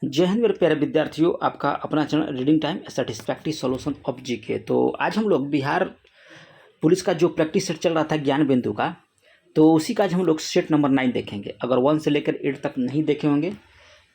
जय हिंद मेरे प्यारे विद्यार्थियों, आपका अपना channel reading time satisfactory solution of GK. तो आज हम लोग बिहार पुलिस का जो प्रैक्टिस सेट चल रहा था ज्ञान बिंदु का, तो उसी का आज हम लोग सेट नंबर 9 देखेंगे। अगर 1 से लेकर 8 तक नहीं देखे होंगे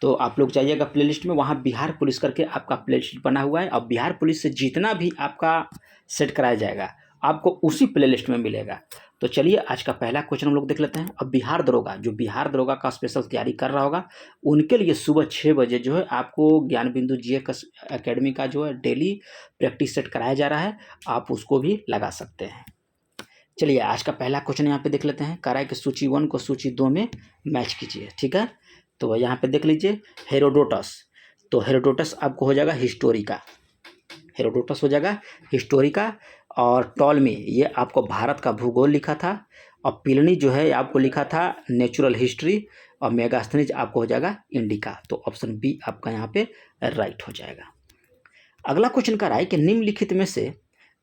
तो आप लोग जाइएगा प्लेलिस्ट में, वहाँ बिहार पुलिस करके आपका प्लेलिस्ट बना हुआ है। और बिहार पुलिस से जितना भी आपका सेट कराया जाएगा आपको उसी प्लेलिस्ट में मिलेगा। तो चलिए आज का पहला क्वेश्चन हम लोग देख लेते हैं। अब बिहार दरोगा, जो बिहार दरोगा का स्पेशल तैयारी कर रहा होगा, उनके लिए सुबह 6 बजे जो है आपको ज्ञान बिंदु जी अकेडमी का जो है डेली प्रैक्टिस सेट कराया जा रहा है, आप उसको भी लगा सकते हैं। चलिए आज का पहला क्वेश्चन यहाँ पे देख लेते हैं। कह रहा है कि सूची 1 को सूची 2 में मैच कीजिए। ठीक है, तो यहाँ पे देख लीजिए हेरोडोटस। तो हेरोडोटस आपको हो जाएगा हिस्टोरी का, हेरोडोटस हो जाएगा हिस्टोरी का। और टॉलमी ये आपको भारत का भूगोल लिखा था। और प्लिनी जो है आपको लिखा था नेचुरल हिस्ट्री। और मेगास्थनीज आपको हो जाएगा इंडिका। तो ऑप्शन बी आपका यहाँ पे राइट हो जाएगा। अगला क्वेश्चन का रहा है कि निम्नलिखित में से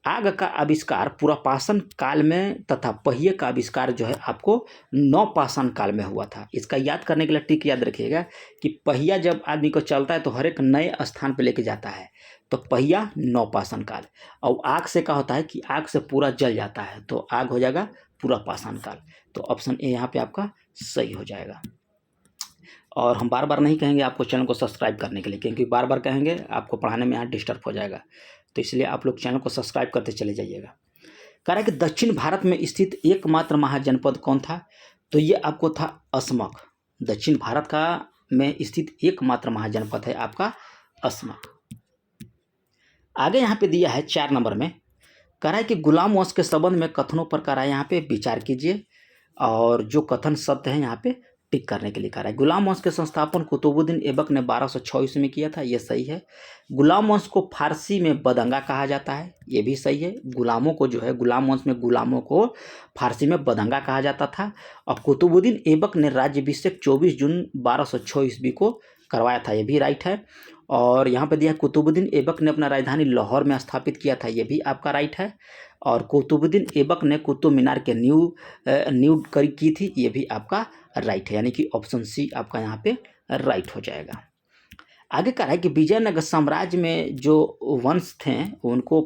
आग का आविष्कार पुरापाषाण काल में तथा पहिए का आविष्कार जो है आपको नवपाषाण काल में हुआ था। इसका याद करने के लिए टिक याद रखिएगा कि पहिया जब आदमी को चलता है तो हर एक नए स्थान पर लेके जाता है, तो पहिया नवपाषाण काल। और आग से क्या होता है कि आग से पूरा जल जाता है, तो आग हो जाएगा पुरापाषाण काल। तो ऑप्शन ए यहाँ पे आपका सही हो जाएगा। और हम बार बार नहीं कहेंगे आपको चैनल को सब्सक्राइब करने के लिए, क्योंकि बार बार कहेंगे आपको पढ़ाने में यहाँ डिस्टर्ब हो जाएगा। तो इसलिए आप लोग चैनल को सब्सक्राइब करते चले जाइएगा। कह रहा है कि दक्षिण भारत में स्थित एकमात्र महाजनपद कौन था? तो ये आपको था असमक। दक्षिण भारत का में स्थित एकमात्र महाजनपद है आपका असमक। आगे यहाँ पे दिया है 4 नंबर में, कह रहा है कि गुलाम वंश के संबंध में कथनों पर कह रहा है यहाँ पे विचार कीजिए। और जो कथन शब्द है यहाँ पे टिक करने के लिए कह रहा है। गुलाम वंश के संस्थापन कुतुबुद्दीन ऐबक ने 1206 ईस्वी में किया था, ये सही है। गुलाम वंश को फारसी में बदंगा कहा जाता है, ये भी सही है। गुलामों को जो है गुलाम वंश में गुलामों को फारसी में बदंगा कहा जाता था। और कुतुबुद्दीन ऐबक ने राज्याभिषेक 24 जून 1206 ईस्वी को करवाया था, ये भी राइट है। और यहाँ पे दिया कुतुबुद्दीन ऐबक ने अपना राजधानी लाहौर में स्थापित किया था, ये भी आपका राइट है। और कुतुबुद्दीन ऐबक ने कुतुब मीनार के नींव की थी, ये भी आपका राइट है। यानी कि ऑप्शन सी आपका यहाँ पे राइट हो जाएगा। आगे कह रहा है कि विजयनगर साम्राज्य में जो वंश थे उनको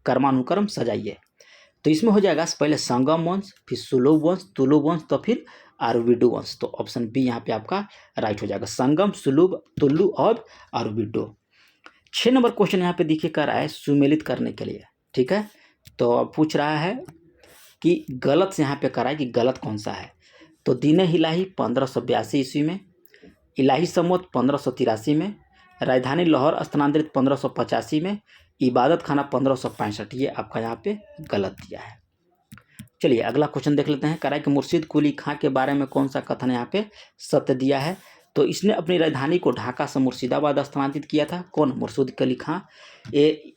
कर्मानुक्रम सजाइए। तो इसमें हो जाएगा पहले संगम वंश, फिर सुलभ वंश, तुलु वंश, तो फिर आरुविडु वंश। तो ऑप्शन बी यहाँ पे आपका राइट हो जाएगा, संगम, सुलभ, तुल्लु और आरुविडु। 6 नंबर क्वेश्चन यहाँ पे देखिए कर रहा है सुमेलित करने के लिए। ठीक है, तो अब पूछ रहा है कि गलत यहाँ पे कर रहा है कि गलत कौन सा है। तो दीन इलाही 1582 ईस्वी में, इलाही समोत 1583 में, राजधानी लाहौर स्थानांतरित 1585 में, इबादत खाना 1565, ये आपका यहाँ पे गलत दिया है। चलिए अगला क्वेश्चन देख लेते हैं। कह रहा है कि मुर्शिद कुली खां के बारे में कौन सा कथन यहाँ पे सत्य दिया है? तो इसने अपनी राजधानी को ढाका से मुर्शिदाबाद स्थानांतरित किया था। कौन? मुर्शिद कुली खां। ये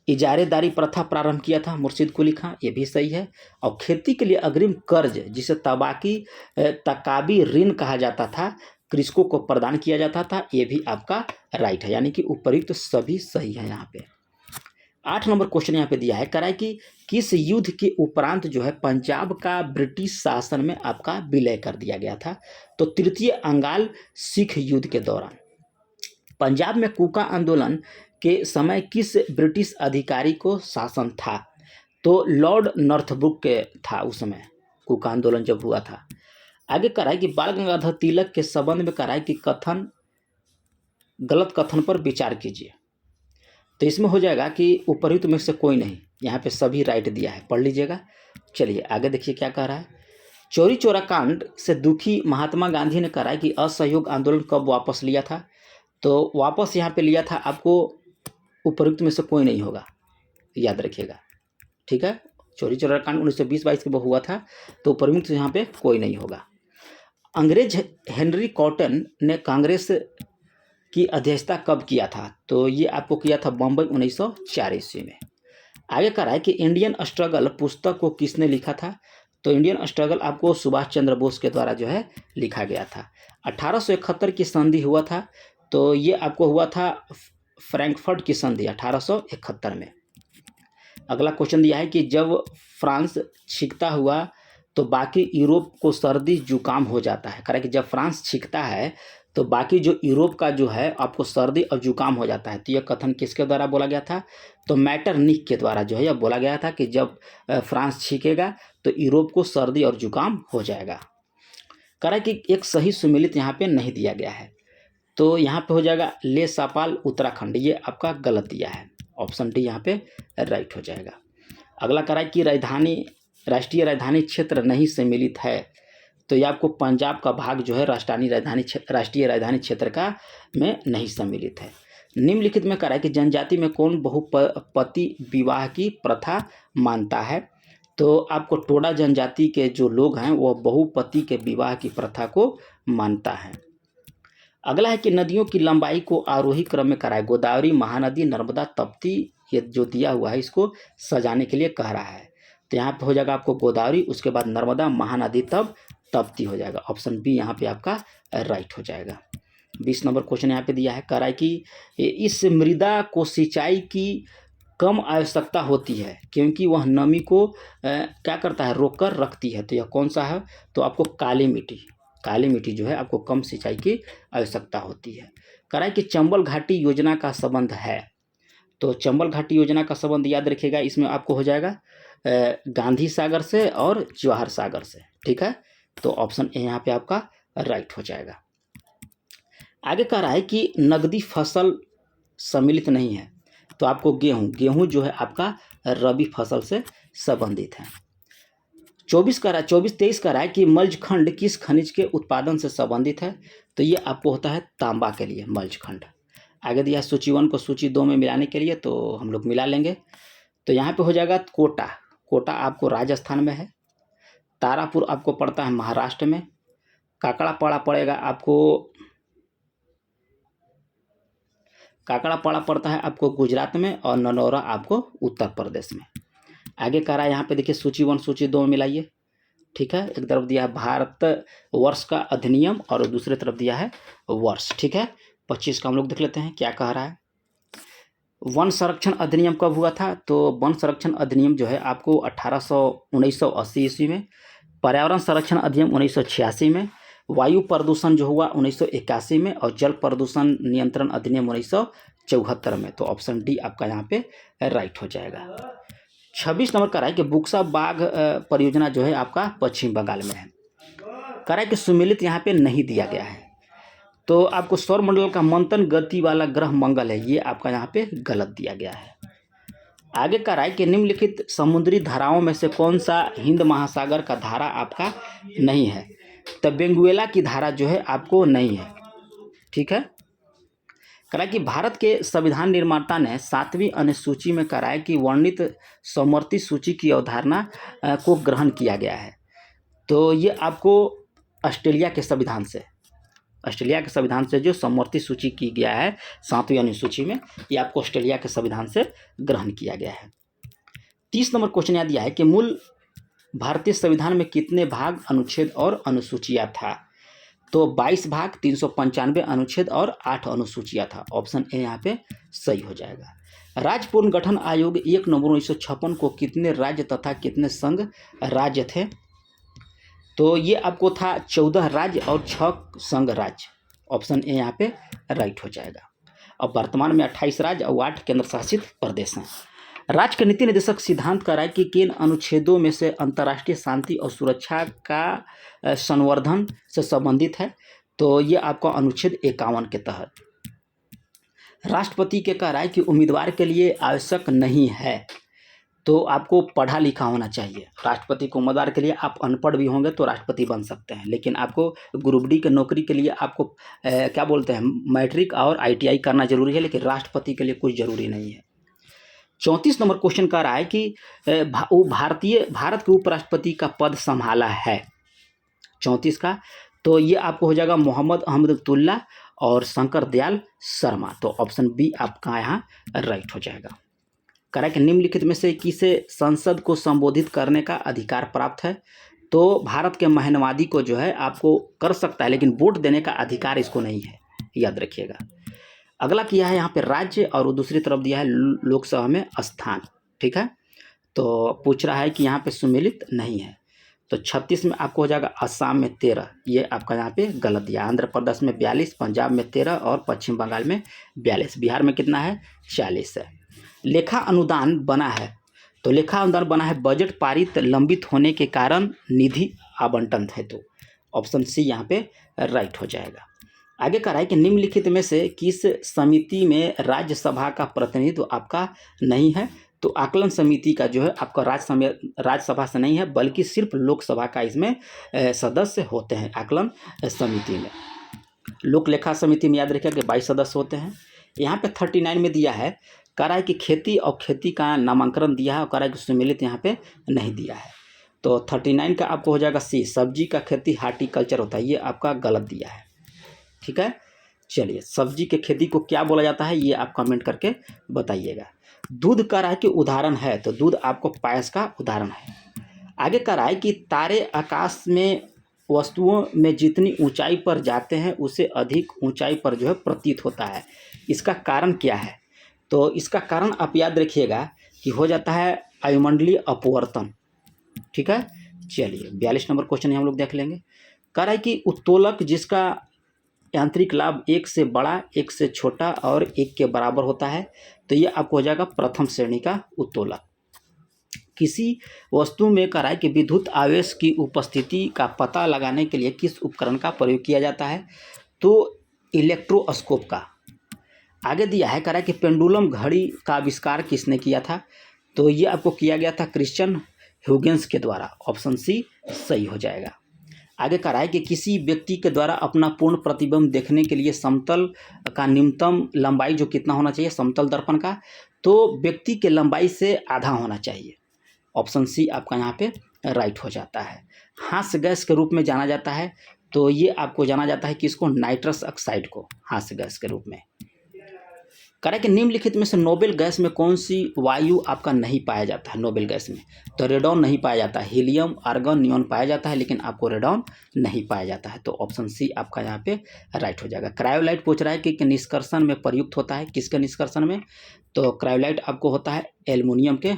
इजारेदारी प्रथा प्रारंभ किया था मुर्शिद कुली खां, ये भी सही है। और खेती के लिए अग्रिम कर्ज, जिसे तकाबी ऋण कहा जाता था, कृषकों को प्रदान किया जाता था, ये भी आपका राइट है। यानी कि उपयुक्त तो सभी सही है यहाँ पे। 8 नंबर क्वेश्चन यहाँ पे दिया है, कह रहा है कि किस युद्ध के उपरांत जो है पंजाब का ब्रिटिश शासन में आपका विलय कर दिया गया था? तो तृतीय अंगाल सिख युद्ध के दौरान। पंजाब में कूका आंदोलन के समय किस ब्रिटिश अधिकारी को शासन था? तो लॉर्ड नॉर्थब्रुक के था उस समय, कूका आंदोलन जब हुआ था। आगे कह रहा है कि बाल गंगाधर तिलक के संबंध में कह रहा है कि गलत कथन पर विचार कीजिए। तो इसमें हो जाएगा कि उपयुक्त में से कोई नहीं, यहाँ पे सभी राइट दिया है, पढ़ लीजिएगा। चलिए आगे देखिए क्या कह रहा है। चौरी चौरा कांड से दुखी महात्मा गांधी ने कहा है कि असहयोग आंदोलन कब वापस लिया था? तो वापस यहाँ पे लिया था, आपको उपयुक्त में से कोई नहीं होगा, याद रखिएगा। ठीक है, चौरी चौरा कांड 1920-22 के हुआ था, तो उपयुक्त यहाँ पे कोई नहीं होगा। अंग्रेज हेनरी कॉटन ने कांग्रेस की अध्यक्षता कब किया था? तो ये आपको किया था बम्बई 1904 ईस्वी में। आगे कह रहा है कि इंडियन स्ट्रगल पुस्तक को किसने लिखा था? तो इंडियन स्ट्रगल आपको सुभाष चंद्र बोस के द्वारा जो है लिखा गया था। 1871 की संधि हुआ था, तो ये आपको हुआ था फ्रैंकफर्ट की संधि 1871 में। अगला क्वेश्चन दिया है कि जब फ्रांस छींकता हुआ तो बाकी यूरोप को सर्दी जुकाम हो जाता है। कह रहा है कि जब फ्रांस छींकता है तो बाकी जो यूरोप का जो है आपको सर्दी और जुकाम हो जाता है। तो यह कथन किसके द्वारा बोला गया था? तो मैटरनिक के द्वारा जो है यह बोला गया था कि जब फ्रांस छींकेगा तो यूरोप को सर्दी और जुकाम हो जाएगा। कह रहा है कि एक सही सुमेलित यहाँ पे नहीं दिया गया है, तो यहाँ पे हो जाएगा ले सापाल उत्तराखंड, ये आपका गलत दिया है। ऑप्शन डी यहाँ पे राइट हो जाएगा। अगला कह रहा है कि राष्ट्रीय राजधानी क्षेत्र नहीं सम्मिलित है, तो ये आपको पंजाब का भाग जो है राष्ट्रीय राजधानी क्षेत्र का में नहीं सम्मिलित है। निम्नलिखित में कह रहा है कि जनजाति में कौन बहुपति विवाह की प्रथा मानता है? तो आपको टोडा जनजाति के जो लोग हैं वह बहुपति के विवाह की प्रथा को मानता है। अगला है कि नदियों की लंबाई को आरोही क्रम में कराए। गोदावरी, महानदी, नर्मदा, तप्ती, ये जो दिया हुआ है इसको सजाने के लिए कह रहा है। तो यहाँ पे हो जाएगा आपको गोदावरी, उसके बाद नर्मदा, महानदी, तब तप्ती हो जाएगा। ऑप्शन बी यहाँ पे आपका राइट हो जाएगा। 20 नंबर क्वेश्चन यहाँ पे दिया है, कह रहा है कि इस मृदा को सिंचाई की कम आवश्यकता होती है क्योंकि वह नमी को क्या करता है, रोक कर रखती है। तो यह कौन सा है? तो आपको काली मिट्टी जो है आपको कम सिंचाई की आवश्यकता होती है। कह रहा है कि चंबल घाटी योजना का संबंध है, तो चंबल घाटी योजना का संबंध याद रखिएगा, इसमें आपको हो जाएगा गांधी सागर से और जवाहर सागर से। ठीक है, तो ऑप्शन ए यहाँ पे आपका राइट हो जाएगा। आगे कह रहा है कि नगदी फसल सम्मिलित नहीं है, तो आपको गेहूं जो है आपका रबी फसल से संबंधित है। 23 कह रहा है कि मल्चखंड किस खनिज के उत्पादन से संबंधित है? तो ये आपको होता है तांबा के लिए मल्चखंड। आगे दिया है सूची 1 को सूची 2 में मिलाने के लिए, तो हम लोग मिला लेंगे। तो यहाँ पे हो जाएगा कोटा आपको राजस्थान में है, तारापुर आपको पड़ता है महाराष्ट्र में, काकड़ापाड़ा पड़ता है आपको गुजरात में, और ननौरा आपको उत्तर प्रदेश में। आगे कह रहा है यहाँ पे देखिए सूची 1 सूची 2 में मिलाइए। ठीक है, एक तरफ दिया है भारत वर्ष का अधिनियम और दूसरी तरफ दिया है वर्ष। ठीक है, 25 का हम लोग देख लेते हैं क्या कह रहा है। वन संरक्षण अधिनियम कब हुआ था? तो वन संरक्षण अधिनियम जो है आपको 1980 ईस्वी में, पर्यावरण संरक्षण अधिनियम 1986 में, वायु प्रदूषण जो हुआ 1981 में, और जल प्रदूषण नियंत्रण अधिनियम 1974 में। तो ऑप्शन डी आपका यहाँ पे राइट हो जाएगा। 26 नंबर कह रहा है कि बुक्सा बाघ परियोजना जो है आपका पश्चिम बंगाल में है। कह रहा है कि सुमेलित यहाँ पे नहीं दिया गया है, तो आपको सौरमंडल का मंथन गति वाला ग्रह मंगल है, ये आपका यहाँ पे गलत दिया गया है। आगे कह रहा है कि निम्नलिखित समुद्री धाराओं में से कौन सा हिंद महासागर का धारा आपका नहीं है? तो बेंगुएला की धारा जो है आपको नहीं है। ठीक है, कह रहा है कि भारत के संविधान निर्माता ने 7वीं अनुसूची में कह रहा है कि वर्णित समवर्ती सूची की अवधारणा को ग्रहण किया गया है। तो ये आपको ऑस्ट्रेलिया के संविधान से जो समवर्ती सूची की गया है 7वीं अनुसूची में, ये आपको ऑस्ट्रेलिया के संविधान से ग्रहण किया गया है। 30 नंबर क्वेश्चन यहाँ दिया है कि मूल भारतीय संविधान में कितने भाग, अनुच्छेद और अनुसूचियाँ था? तो 22 भाग, 395 अनुच्छेद और 8 अनुसूचियाँ था। ऑप्शन ए यहाँ पे सही हो जाएगा। राज्य पुनर्गठन आयोग 1 नवंबर 1956 को कितने राज्य तथा कितने संघ राज्य थे? तो ये आपको था 14 राज्य और 6 संघ राज्य। ऑप्शन ए यहाँ पे राइट हो जाएगा। अब वर्तमान में 28 राज्य और 8 केंद्र शासित प्रदेश हैं। राज्य के नीति निर्देशक सिद्धांत कह रहा है कि किन अनुच्छेदों में से अंतर्राष्ट्रीय शांति और सुरक्षा का संवर्धन से संबंधित है? तो ये आपका अनुच्छेद 51 के तहत। राष्ट्रपति के कह रहा है कि उम्मीदवार के लिए आवश्यक नहीं है, तो आपको पढ़ा लिखा होना चाहिए। राष्ट्रपति को उम्मीदवार के लिए आप अनपढ़ भी होंगे तो राष्ट्रपति बन सकते हैं, लेकिन आपको ग्रुप डी के नौकरी के लिए आपको क्या बोलते हैं, मैट्रिक और ITI करना जरूरी है, लेकिन राष्ट्रपति के लिए कुछ जरूरी नहीं है। 34 नंबर क्वेश्चन कह रहा है कि वो भारत के उपराष्ट्रपति का पद संभाला है 34 का, तो ये आपको हो जाएगा मोहम्मद अहमदुल्ला और शंकर दयाल शर्मा। तो ऑप्शन बी आपका यहाँ राइट हो जाएगा। कह रहा है कि निम्नलिखित में से किसे संसद को संबोधित करने का अधिकार प्राप्त है? तो भारत के महिनवादी को जो है आपको कर सकता है, लेकिन वोट देने का अधिकार इसको नहीं है, याद रखिएगा। अगला किया है यहाँ पे राज्य, और दूसरी तरफ दिया है लोकसभा में स्थान। ठीक है, तो पूछ रहा है कि यहाँ पे सुमेलित नहीं है, तो 36 में आपको हो जाएगा असम में 13, ये आपका यहाँ पे गलत दिया। आंध्र प्रदेश में 42, पंजाब में 13 और पश्चिम बंगाल में 42। बिहार में कितना है? 40 है। लेखा अनुदान बना है, तो लेखा अनुदान बना है बजट पारित लंबित होने के कारण निधि आवंटन हेतु। ऑप्शन सी यहाँ पे राइट हो जाएगा। आगे कह रहा है कि निम्नलिखित में से किस समिति में राज्यसभा का प्रतिनिधित्व आपका नहीं है? तो आकलन समिति का जो है आपका राज्यसभा से नहीं है, बल्कि सिर्फ लोकसभा का इसमें सदस्य होते हैं। आकलन समिति में, लोक लेखा समिति में याद रखिए कि 22 सदस्य होते हैं। यहाँ पे 39 में दिया है, कह रहा है कि खेती और खेती का नामांकन दिया है, और कह रहा है कि सम्मिलित यहाँ पे नहीं दिया है। तो 39 का आपको हो जाएगा सी, सब्जी का खेती हार्टिकल्चर होता है, ये आपका गलत दिया है। ठीक है, चलिए सब्जी के खेती को क्या बोला जाता है ये आप कमेंट करके बताइएगा। दूध कह रहा है कि उदाहरण है, तो दूध आपको पायस का उदाहरण है। आगे कह रहा है कि तारे आकाश में वस्तुओं में जितनी ऊंचाई पर जाते हैं उससे अधिक ऊंचाई पर जो है प्रतीत होता है, इसका कारण क्या है? तो इसका कारण आप याद रखिएगा कि हो जाता है वायुमंडलीय अपवर्तन। ठीक है, चलिए 42 नंबर क्वेश्चन हम लोग देख लेंगे। कह रहा है कि उत्तोलक जिसका यांत्रिक लाभ 1 से बड़ा, 1 से छोटा और 1 के बराबर होता है, तो ये आपको हो जाएगा प्रथम श्रेणी का उत्तोलक। किसी वस्तु में कह रहा है कि विद्युत आवेश की उपस्थिति का पता लगाने के लिए किस उपकरण का प्रयोग किया जाता है? तो इलेक्ट्रोस्कोप का। आगे दिया है, कह रहा है कि पेंडुलम घड़ी का आविष्कार किसने किया था? तो ये आपको किया गया था क्रिश्चियन ह्यूगेंस के द्वारा। ऑप्शन सी सही हो जाएगा। आगे कह रहा है कि किसी व्यक्ति के द्वारा अपना पूर्ण प्रतिबिंब देखने के लिए समतल का न्यूनतम लंबाई जो कितना होना चाहिए समतल दर्पण का? तो व्यक्ति के लंबाई से आधा होना चाहिए। ऑप्शन सी आपका यहाँ पे राइट हो जाता है। हास्य गैस के रूप में जाना जाता है, तो ये आपको जाना जाता है किसको? नाइट्रस ऑक्साइड को हास्य गैस के रूप में। कह रहा है कि निम्नलिखित में से नोबेल गैस में कौन सी वायु आपका नहीं पाया जाता है? नोबेल गैस में तो रेडॉन नहीं पाया जाता है, हीलियम, आर्गन, नियॉन पाया जाता है, लेकिन आपको रेडॉन नहीं पाया जाता है। तो ऑप्शन सी आपका यहाँ पे राइट हो जाएगा। क्रायोलाइट पूछ रहा है कि निष्कर्षण में प्रयुक्त होता है, किसके निष्कर्षण में? तो क्रायोलाइट आपको होता है एल्युमिनियम के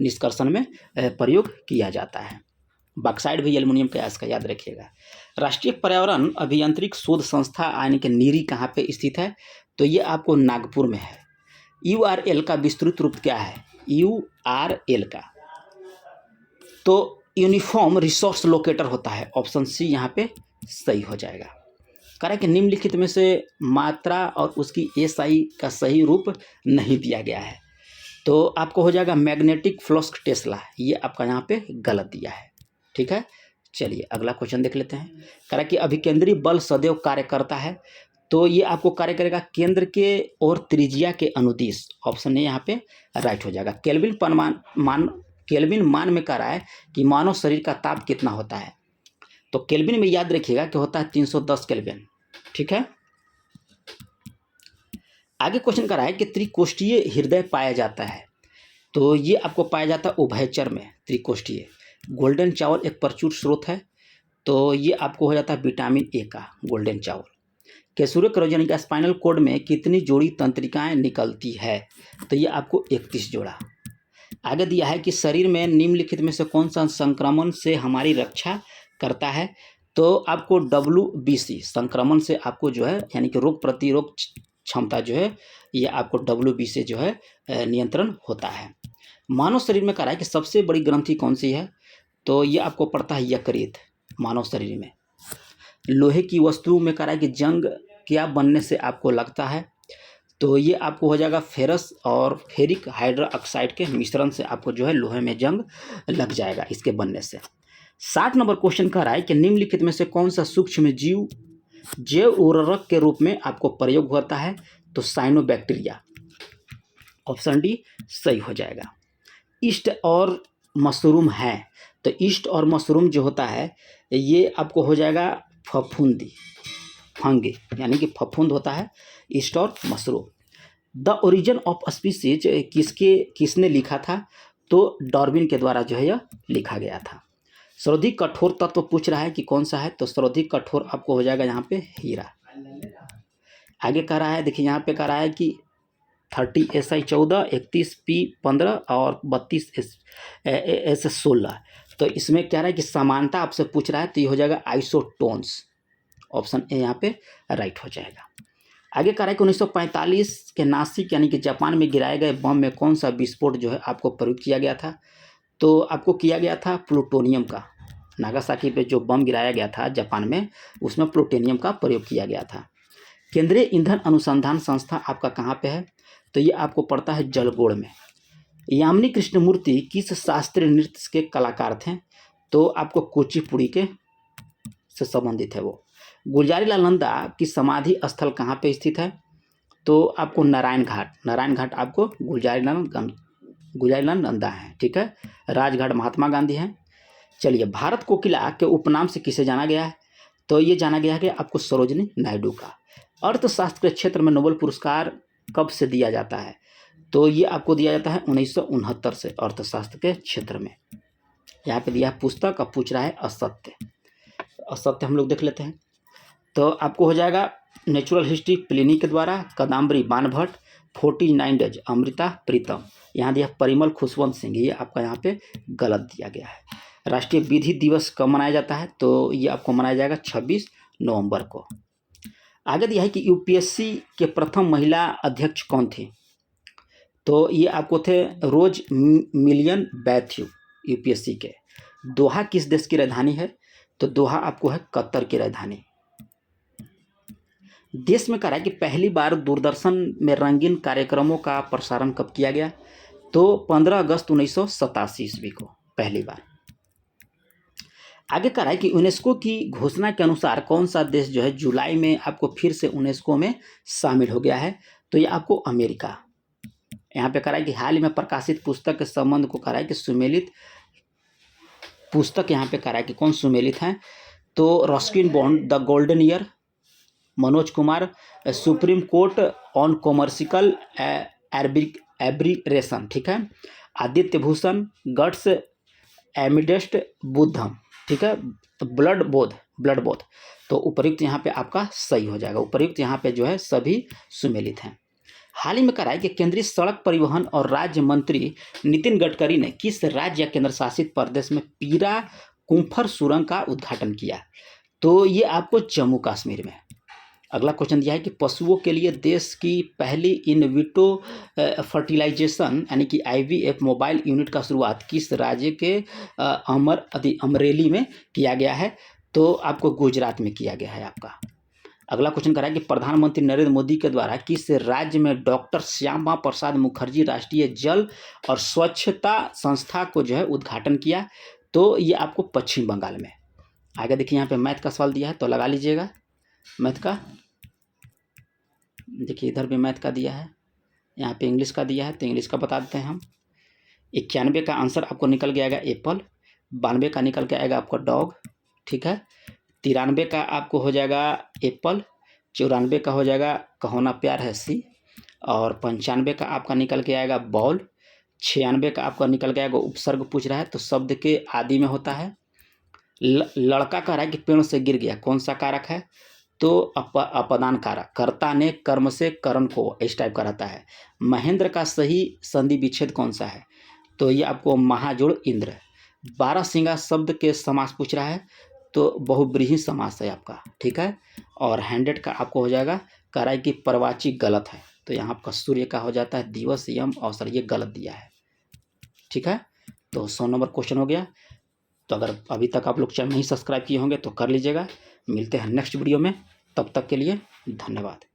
निष्कर्षण में प्रयोग किया जाता है। बॉक्साइड भी एल्युमिनियम का इसका याद रखिएगा। राष्ट्रीय पर्यावरण अभियांत्रिक शोध संस्था यानी कि नीरी कहाँ पे स्थित है? तो ये आपको नागपुर में है। URL का विस्तृत रूप क्या है? URL का तो यूनिफॉर्म रिसोर्स लोकेटर होता है। ऑप्शन सी यहाँ पे सही हो जाएगा। कह रहा है कि निम्नलिखित में से मात्रा और उसकी SI का सही रूप नहीं दिया गया है, तो आपको हो जाएगा मैग्नेटिक फ्लक्स टेस्ला, ये आपका यहाँ पे गलत दिया है। ठीक है, चलिए अगला क्वेश्चन देख लेते हैं। कह रहा है कि अभिकेंद्री बल सदैव कार्य करता है, तो ये आपको कार्य करेगा केंद्र के और त्रिज्या के अनुदिश। ऑप्शन ए यहाँ पे राइट हो जाएगा। केल्विन मान में कह रहा है कि मानव शरीर का ताप कितना होता है? तो केल्विन में याद रखिएगा कि होता है 310 केल्विन। ठीक है, आगे क्वेश्चन कर रहा है कि त्रिकोष्ठीय हृदय पाया जाता है, तो ये आपको पाया जाता है उभयचर में त्रिकोष्ठीय। गोल्डन चावल एक प्रचुर स्रोत है, तो ये आपको हो जाता है विटामिन ए का गोल्डन चावल। केसुरे क्रोजन का स्पाइनल कोड में कितनी जोड़ी तंत्रिकाएं निकलती है? तो ये आपको 31 जोड़ा। आगे दिया है कि शरीर में निम्नलिखित में से कौन सा संक्रमण से हमारी रक्षा करता है? तो आपको WBC संक्रमण से आपको जो है यानी कि रोग प्रतिरोध क्षमता जो है ये आपको WBC जो है नियंत्रण होता है। मानव शरीर में कह रहा है कि सबसे बड़ी ग्रंथि कौन सी है? तो ये आपको पड़ता है यकृत मानव शरीर में। लोहे की वस्तु में कह रहा है कि जंग क्या बनने से आपको लगता है? तो ये आपको हो जाएगा फेरस और फेरिक हाइड्रोक्साइड के मिश्रण से आपको जो है लोहे में जंग लग जाएगा इसके बनने से। 60 नंबर क्वेश्चन कह रहा है कि निम्नलिखित में से कौन सा सूक्ष्म जीव जैव उर्वरक के रूप में आपको प्रयोग होता है? तो साइनोबैक्टीरिया। ऑप्शन डी सही हो जाएगा। ईस्ट और मशरूम है, तो ईस्ट और मशरूम जो होता है ये आपको हो जाएगा फफूंदी फंगी, यानी कि फफूंद होता है ईस्ट और mushroom. The origin of species किसने लिखा था? तो डार्विन के द्वारा जो है यह लिखा गया था। सर्वाधिक कठोर तत्व पूछ रहा है कि कौन सा है? तो सर्वाधिक कठोर आपको हो जाएगा यहाँ पे हीरा। आगे कह रहा है, देखिए यहाँ पे कह रहा है कि 30 SI 14, 31 P 15 और 32 S 16। तो इसमें क्या रहा है कि समानता आपसे पूछ रहा है, तो ये हो जाएगा आइसोटोन्स। ऑप्शन ए यहाँ पे राइट हो जाएगा। आगे कह रहा है कि 1945 के नासिक यानी कि जापान में गिराए गए बम में कौन सा विस्फोट जो है आपको प्रयुक्त किया गया था? तो आपको किया गया था प्लूटोनियम का। नागासाकी पे जो बम गिराया गया था जापान में, उसमें प्लूटोनियम का प्रयोग किया गया था। केंद्रीय ईंधन अनुसंधान संस्था आपका कहाँ पे है? तो ये आपको पड़ता है जलगोड़ में। यामिनी कृष्णमूर्ति किस शास्त्रीय नृत्य के कलाकार थे? तो आपको कुचिपुड़ी के से संबंधित है वो। गुलजारीलाल नंदा की समाधि स्थल कहाँ पे स्थित है? तो आपको नारायण घाट आपको गुलजारीलाल नंदा है, ठीक है। राजघाट महात्मा गांधी है। चलिए, भारत कोकिला के उपनाम से किसे जाना गया है? तो ये जाना गया है कि आपको सरोजिनी नायडू का। अर्थशास्त्र के क्षेत्र में नोबेल पुरस्कार कब से दिया जाता है? तो ये आपको दिया जाता है 1969 से, अर्थशास्त्र के क्षेत्र में। यहाँ पे दिया है पुस्तक, अब पूछ रहा है असत्य। असत्य हम लोग देख लेते हैं। तो आपको हो जाएगा नेचुरल हिस्ट्री प्लिनी के द्वारा, कदम्बरी बाणभट्ट, 49 डेज अमृता प्रीतम। यहाँ दिया परिमल खुशवंत सिंह, ये आपका यहाँ पे गलत दिया गया है। राष्ट्रीय विधि दिवस कब मनाया जाता है? तो ये आपको मनाया जाएगा 26 नवंबर को। आगे दिया है कि यूपीएससी के प्रथम महिला अध्यक्ष कौन थी? तो ये आपको थे रोज मिलियन बैथ्यू, यूपीएससी के। दोहा किस देश की राजधानी है? तो दोहा आपको है कतर की राजधानी। देश में कहा है कि पहली बार दूरदर्शन में रंगीन कार्यक्रमों का प्रसारण कब किया गया? तो 15 अगस्त 1987 ईस्वी को पहली बार। आगे कहा है कि यूनेस्को की घोषणा के अनुसार कौन सा देश जो है जुलाई में आपको फिर से यूनेस्को में शामिल हो गया है? तो ये आपको अमेरिका। यहाँ पे कहा है कि हाल ही में प्रकाशित पुस्तक के संबंध को कहा है कि सुमेलित पुस्तक यहाँ पे कहा है कि कौन सुमेलित हैं? तो Ruskin Bond the golden year, Manoj Kumar supreme court on commercial arbitration, ठीक है। आदित्य भूषण गट्स एमिडेस्ट बुद्धम, ठीक है। ब्लड बोध। तो उपयुक्त यहाँ पे आपका सही हो जाएगा। उपयुक्त यहाँ पे जो है सभी सुमेलित हैं। हाल ही में कहा है कि केंद्रीय सड़क परिवहन और राज्य मंत्री नितिन गडकरी ने किस राज्य या केंद्र शासित प्रदेश में पीरा कुम्फर सुरंग का उद्घाटन किया? तो ये आपको जम्मू कश्मीर में। अगला क्वेश्चन दिया है कि पशुओं के लिए देश की पहली इन विट्रो फर्टिलाइजेशन यानी कि IVF मोबाइल यूनिट का शुरुआत किस राज्य के अमरेली में किया गया है? तो आपको गुजरात में किया गया है आपका। अगला क्वेश्चन करा है कि प्रधानमंत्री नरेंद्र मोदी के द्वारा किस राज्य में डॉक्टर श्यामा प्रसाद मुखर्जी राष्ट्रीय जल और स्वच्छता संस्था को जो है उद्घाटन किया? तो ये आपको पश्चिम बंगाल में। आगे देखिए, यहाँ पे मैथ का सवाल दिया है, तो लगा लीजिएगा मैथ का। देखिए इधर भी मैथ का दिया है, यहाँ पे इंग्लिश का दिया है, तो इंग्लिश का बता देते हैं हम। 91 का आंसर आपको निकल के आएगा एप्पल, 92 का निकल के आएगा आपका डॉग, ठीक है। 93 का आपको हो जाएगा एप्पल, 94 का हो जाएगा कहोना प्यार है सी, और 95 का आपका निकल के आएगा बॉल, 96 का आपका निकल के आएगा उपसर्ग पूछ रहा है, तो शब्द के आदि में होता है। लड़का कह रहा है कि पेड़ से गिर गया, कौन सा कारक है? तो अपदान कारक, कर्ता ने कर्म से करण को इस टाइप का रहता है। महेंद्र का सही संधि विच्छेद कौन सा है? तो ये आपको महाजोड़ इंद्र। 12 सिंगा शब्द के समास पूछ रहा है, तो बहुब्रीहि समास है आपका, ठीक है। और 100 का आपको हो जाएगा कह रहा है कि परवाची गलत है, तो यहाँ आपका सूर्य का हो जाता है दिवस यम अवसर, ये गलत दिया है, ठीक है। तो 100 नंबर क्वेश्चन हो गया। तो अगर अभी तक आप लोग चैनल नहीं सब्सक्राइब किए होंगे तो कर लीजिएगा। मिलते हैं नेक्स्ट वीडियो में, तब तक के लिए धन्यवाद।